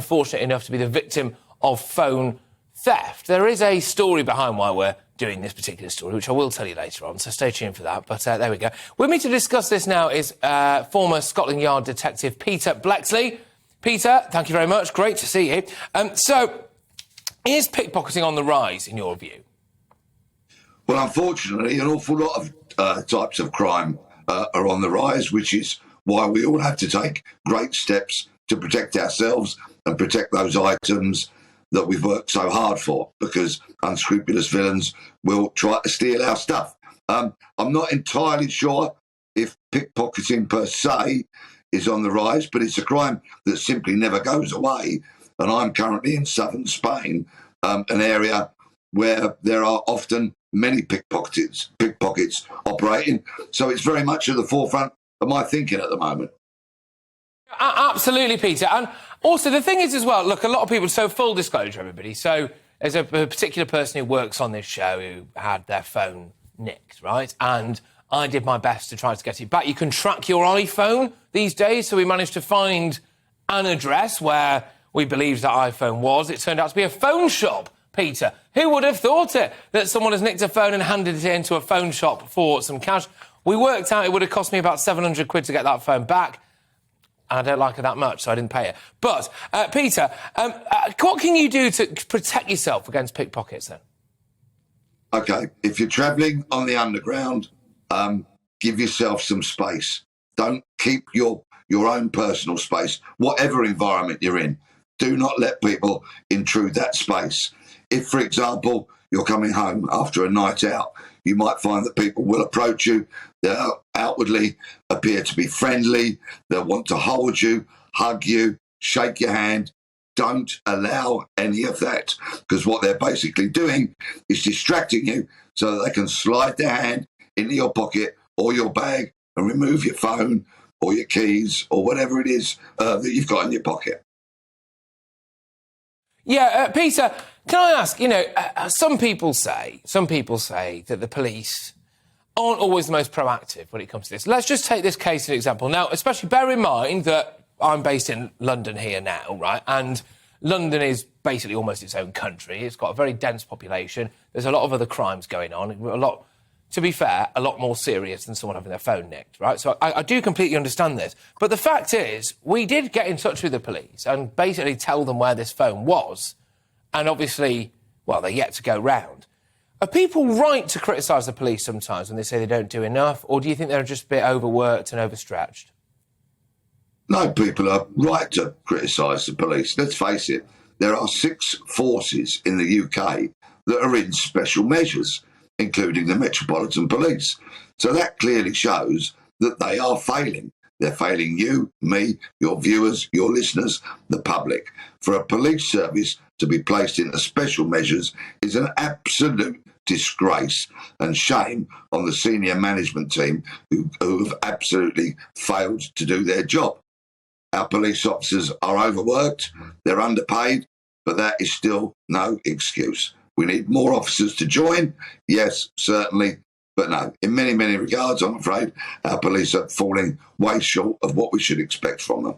Fortunate enough to be the victim of phone theft. There is a story behind why we're doing this particular story, which I will tell you later on, so stay tuned for that. But there we go. With me to discuss this now is former Scotland Yard detective Peter Bleksley. Peter, thank you very much. Great to see you. So, is pickpocketing on the rise, in your view? Well, unfortunately, an awful lot of types of crime are on the rise, which is why we all have to take great steps to protect ourselves and protect those items that we've worked so hard for, because unscrupulous villains will try to steal our stuff. I'm not entirely sure if pickpocketing per se is on the rise, but it's a crime that simply never goes away. And I'm currently in southern Spain, an area where there are often many pickpockets operating. So it's very much at the forefront of my thinking at the moment. Absolutely, Peter. And also, the thing is as well, look, a lot of people, so full disclosure, everybody. So there's a particular person who works on this show who had their phone nicked, right? And I did my best to try to get it back. You can track your iPhone these days, so we managed to find an address where we believed that iPhone was. It turned out to be a phone shop, Peter. Who would have thought it, that someone has nicked a phone and handed it into a phone shop for some cash? We worked out it would have cost me about 700 quid to get that phone back. And I don't like it that much, so I didn't pay it. But, Peter, what can you do to protect yourself against pickpockets, then? OK, if you're travelling on the underground, give yourself some space. Don't keep your own personal space, whatever environment you're in. Do not let people intrude that space. If, for example, you're coming home after a night out, you might find that people will approach you. They'll outwardly appear to be friendly. They'll want to hold you, hug you, shake your hand. Don't allow any of that, because what they're basically doing is distracting you so that they can slide their hand into your pocket or your bag and remove your phone or your keys or whatever it is that you've got in your pocket. Yeah, Peter, can I ask, some people say that the police aren't always the most proactive when it comes to this. Let's just take this case as an example. Now, especially bear in mind that I'm based in London here now, right? And London is basically almost its own country. It's got a very dense population. There's a lot of other crimes going on. To be fair, a lot more serious than someone having their phone nicked, right? So I do completely understand this. But the fact is, we did get in touch with the police and basically tell them where this phone was. And obviously, well, they're yet to go round. Are people right to criticise the police sometimes when they say they don't do enough? Or do you think they're just a bit overworked and overstretched? No, people are right to criticise the police. Let's face it, there are 6 forces in the UK that are in special measures, including the Metropolitan Police. So that clearly shows that they are failing. They're failing you, me, your viewers, your listeners, the public. For a police service to be placed into special measures is an absolute disgrace and shame on the senior management team who have absolutely failed to do their job. Our police officers are overworked, they're underpaid, but that is still no excuse. We need more officers to join, yes, certainly, but no, in many, many regards, I'm afraid, our police are falling way short of what we should expect from them.